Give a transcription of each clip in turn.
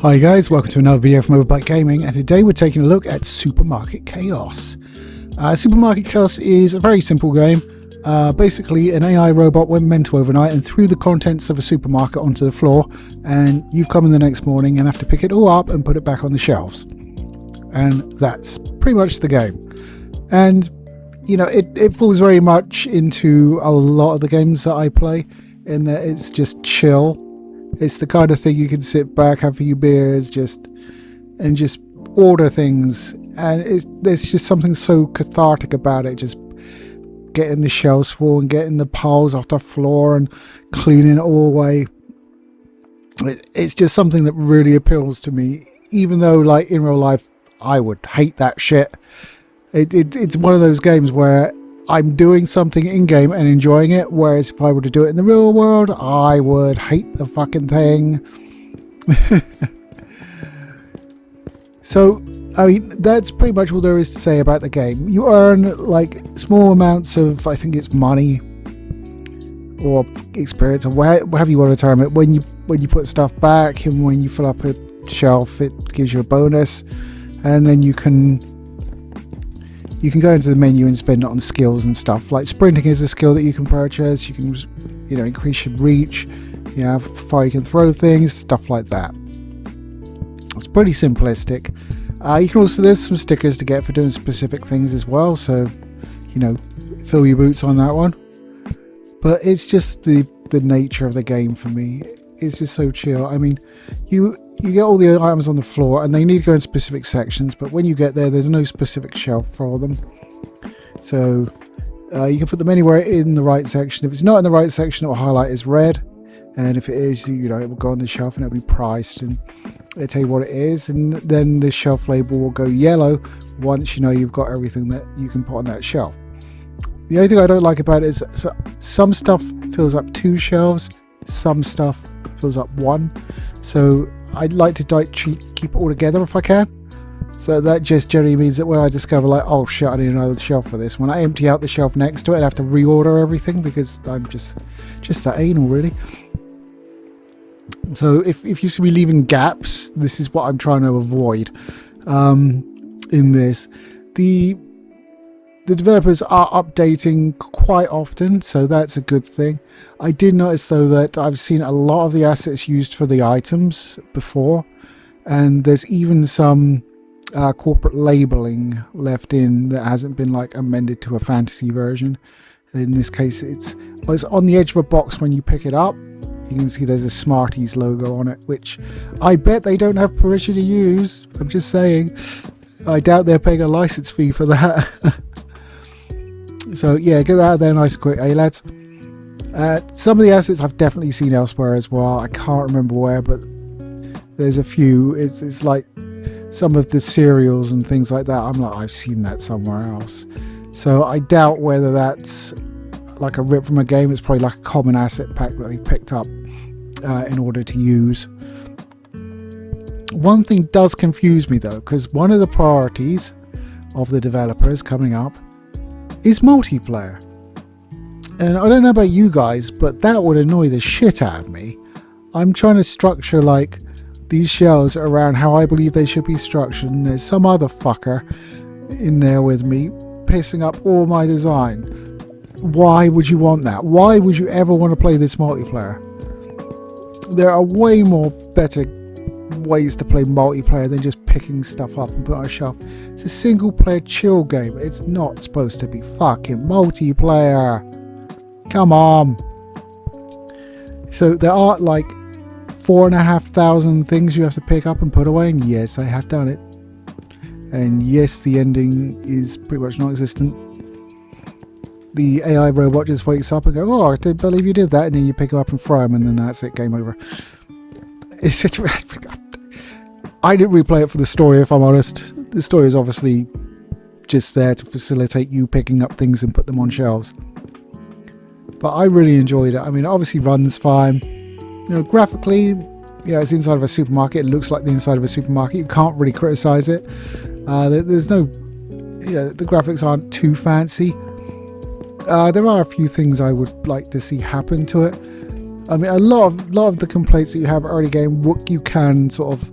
Hi guys, welcome to another video from Overbite Gaming, and today we're taking a look at Supermarket Chaos. Supermarket Chaos is a very simple game. Basically, an AI robot went mental overnight and threw the contents of a supermarket onto the floor, and you've come in the next morning and have to pick it all up and put it back on the shelves. And that's pretty much the game. And, you know, it falls very much into a lot of the games that I play, in that it's just chill. It's the kind of thing you can sit back, have a few beers, just order things, and there's just something so cathartic about it. Just getting the shelves full and getting the piles off the floor and cleaning it all away. It's just something that really appeals to me, even though, like, in real life, I would hate that shit. It's one of those games where I'm doing something in-game and enjoying it, whereas if I were to do it in the real world, I would hate the fucking thing. So, I mean, that's pretty much all there is to say about the game. You earn, like, small amounts of, I think it's money, or experience, or whatever you want to term it, when you put stuff back, and when you fill up a shelf, it gives you a bonus, and then you can go into the menu and spend it on skills and stuff. Like sprinting is a skill that you can purchase. You can, increase your reach. You have how far you can throw things, stuff like that. It's pretty simplistic. You can also, there's some stickers to get for doing specific things as well. So, fill your boots on that one. But it's just the nature of the game for me. It's just so chill. I mean, you get all the items on the floor and they need to go in specific sections, but when you get there's no specific shelf for them. So you can put them anywhere in the right section. If it's not in the right section, it will highlight as red, and if it is, it will go on the shelf and it'll be priced, and it'll tell you what it is, and then the shelf label will go yellow once you've got everything that you can put on that shelf. The only thing I don't like about it is some stuff fills up 2 shelves, some stuff fills up 1. So I'd like to keep it all together if I can. So that just generally means that when I discover, like, oh shit, I need another shelf for this, when I empty out the shelf next to it, I have to reorder everything because I'm just that anal, really. So if you see me leaving gaps, this is what I'm trying to avoid in this. The developers are updating quite often, so that's a good thing. I did notice, though, that I've seen a lot of the assets used for the items before, and there's even some corporate labeling left in that hasn't been, like, amended to a fantasy version. In this case, it's on the edge of a box when you pick it up. You can see there's a Smarties logo on it, which I bet they don't have permission to use. I'm just saying. I doubt they're paying a license fee for that. So yeah, get that out of there nice and quick, lads? Some of the assets I've definitely seen elsewhere as well. I can't remember where, but there's a few. It's like some of the cereals and things like that. I'm like, I've seen that somewhere else. So I doubt whether that's like a rip from a game. It's probably like a common asset pack that they picked up in order to use. One thing does confuse me, though, because one of the priorities of the developers coming up is multiplayer. And I don't know about you guys, but that would annoy the shit out of me. I'm trying to structure, like, these shelves around how I believe they should be structured, and there's some other fucker in there with me pissing up all my design. Why would you want that? Why would you ever want to play this multiplayer? There are way more better ways to play multiplayer than just picking stuff up and put it on a shelf. It's a single player chill game. It's not supposed to be fucking multiplayer. Come on. So there are like 4,500 things you have to pick up and put away, and yes, I have done it. And yes, the ending is pretty much non-existent. The AI robot just wakes up and goes, oh, I didn't believe you did that, and then you pick him up and throw him, and then that's it, game over. It's just, I didn't replay it for the story, if I'm honest. The story is obviously just there to facilitate you picking up things and put them on shelves. But I really enjoyed it. I mean, it obviously runs fine. Graphically, it's inside of a supermarket. It looks like the inside of a supermarket. You can't really criticize it. There's no, the graphics aren't too fancy. There are a few things I would like to see happen to it. I mean, a lot of the complaints that you have early game, you can sort of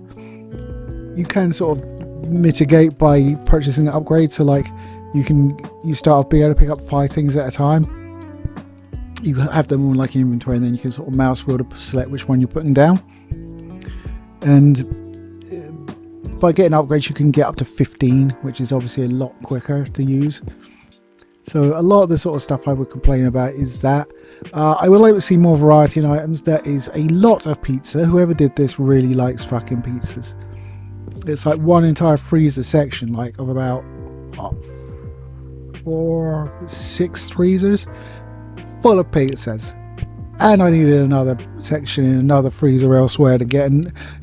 you can sort of mitigate by purchasing an upgrade. So like you start off being able to pick up 5 things at a time. You have them all like in inventory, and then you can sort of mouse wheel to select which one you're putting down. And by getting upgrades, you can get up to 15, which is obviously a lot quicker to use. So a lot of the sort of stuff I would complain about is that I would like to see more variety in items. There is a lot of pizza. Whoever did this really likes fucking pizzas. It's like one entire freezer section, like of about 4-6 freezers full of pizzas. And I needed another section in another freezer elsewhere to get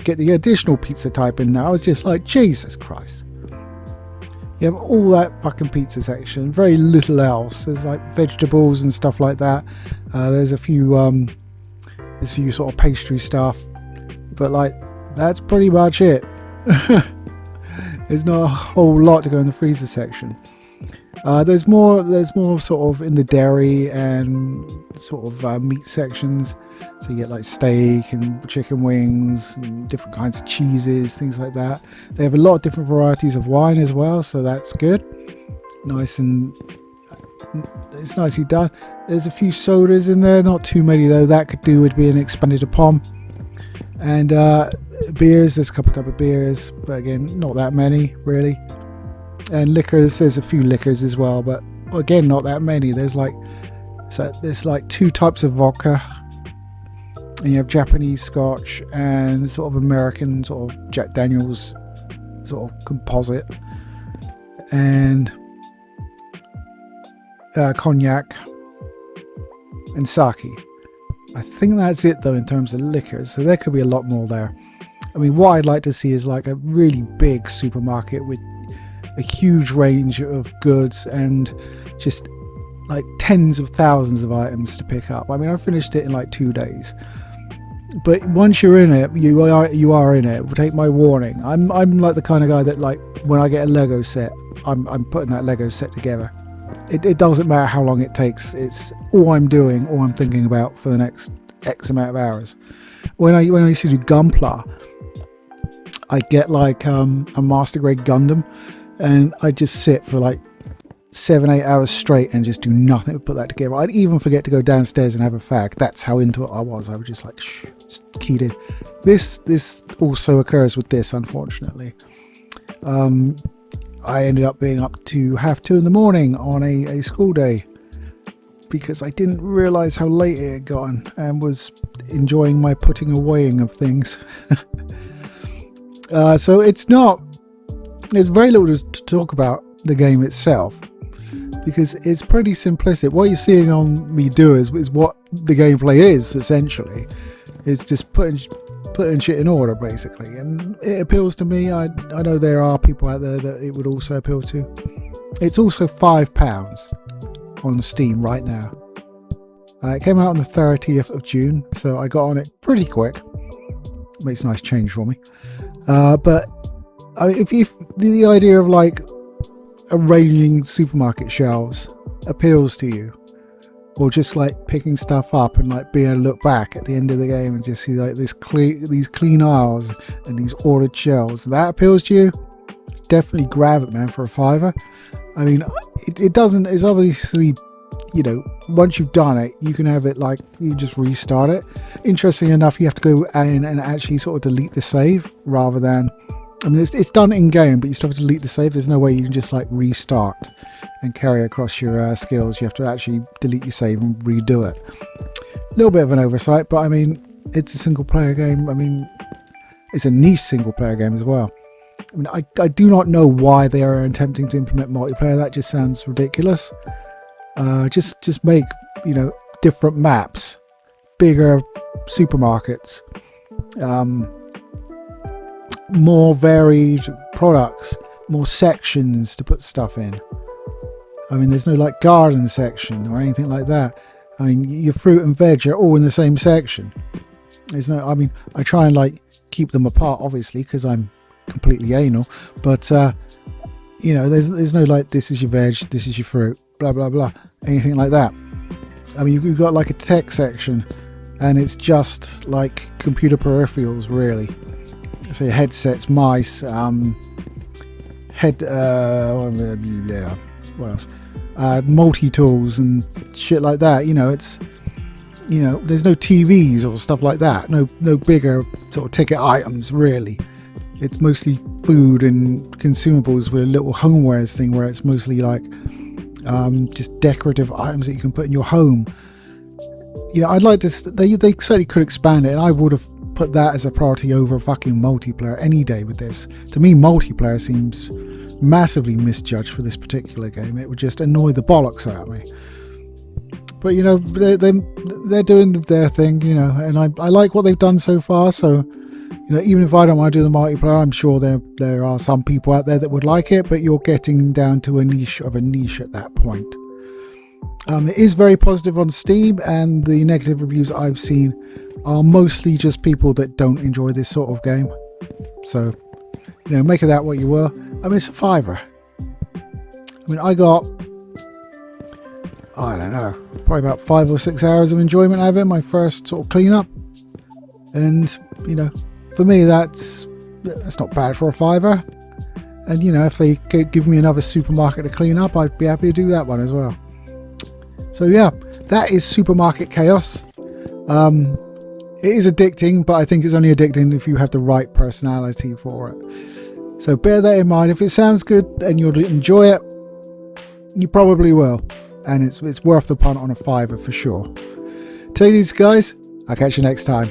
the additional pizza type in there. I was just like, Jesus Christ. You have all that fucking pizza section, very little else. There's like vegetables and stuff like that. There's a few sort of pastry stuff, but like that's pretty much it. There's not a whole lot to go in the freezer section. There's more sort of in the dairy and sort of meat sections. So you get like steak and chicken wings and different kinds of cheeses, things like that. They have a lot of different varieties of wine as well, so that's good. It's nicely done. There's a few sodas in there, not too many though. That could do with being expanded upon. And beers, there's a couple of types of beers, but again, not that many really. And liquors, there's a few liquors as well, but again, not that many. There's like 2 types of vodka, and you have Japanese Scotch and sort of American sort of Jack Daniels sort of composite, and cognac and sake. I think that's it though in terms of liquors, so there could be a lot more there. I mean, what I'd like to see is like a really big supermarket with a huge range of goods and just like tens of thousands of items to pick up. I mean, I finished it in like 2 days, but once you're in it, you are in it. Take my warning. I'm like the kind of guy that, like, when I get a Lego set, I'm putting that Lego set together. It doesn't matter how long it takes. It's all I'm doing, all I'm thinking about for the next X amount of hours. When I used to do Gunpla, I get like a master grade Gundam, and I just sit for like 7-8 hours straight and just do nothing but put that together. I'd even forget to go downstairs and have a fag. That's how into it I was. I was just like, shh, just keyed in. This also occurs with this, unfortunately. I ended up being up to 2:30 in the morning on a school day because I didn't realise how late it had gotten and was enjoying my putting awaying of things. So there's very little to talk about the game itself, because it's pretty simplistic. What you're seeing on me do is what the gameplay is, essentially. It's just putting shit in order, basically, and it appeals to me. I know there are people out there that it would also appeal to. It's also £5 on Steam right now. It came out on the 30th of June, so I got on it pretty quick. Makes a nice change for me. But I mean, if the idea of like arranging supermarket shelves appeals to you, or just like picking stuff up and like being able to look back at the end of the game and just see like these clean aisles and these ordered shelves, that appeals to you, definitely grab it, man, for a £5. I mean, it doesn't. It's obviously, you know, once you've done it, you can have it like you just restart it. Interestingly enough, you have to go in and actually sort of delete the save rather than. I mean, it's done in game, but you still have to delete the save. There's no way you can just like restart and carry across your skills. You have to actually delete your save and redo it. A little bit of an oversight, but I mean, it's a single player game. I mean, it's a niche single player game as well. I mean, I do not know why they are attempting to implement multiplayer. That just sounds ridiculous. Just make, you know, different maps, bigger supermarkets, more varied products, more sections to put stuff in. I mean, there's no like garden section or anything like that. I mean, your fruit and veg are all in the same section. There's no. I mean, I try and like keep them apart, obviously, because I'm completely anal. But you know, there's no like, this is your veg, this is your fruit, blah blah blah, anything like that. I mean, you've got like a tech section, and it's just like computer peripherals, really. say headsets, mice, what else? Multi-tools and shit like that. It's there's no TVs or stuff like that. No bigger sort of ticket items really. It's mostly food and consumables with a little homewares thing where it's mostly like just decorative items that you can put in your home. I'd like to. They certainly could expand it, and I would have put that as a priority over fucking multiplayer any day with this. To me, multiplayer seems massively misjudged for this particular game. It would just annoy the bollocks out of me. But they're doing their thing, and I like what they've done so far. So even if I don't want to do the multiplayer, I'm sure there are some people out there that would like it. But you're getting down to a niche of a niche at that point. It is very positive on Steam, and the negative reviews I've seen are mostly just people that don't enjoy this sort of game. So make of that what you will. It's a $5. I got, I don't know, probably about 5 or 6 hours of enjoyment out of it, my first sort of cleanup. And, for me, that's not bad for a $5. And, if they give me another supermarket to clean up, I'd be happy to do that one as well. So, yeah, that is Supermarket Chaos. It is addicting, but I think it's only addicting if you have the right personality for it. So bear that in mind. If it sounds good and you'll enjoy it, you probably will. And it's worth the punt on a $5 for sure. Take it easy, guys. I'll catch you next time.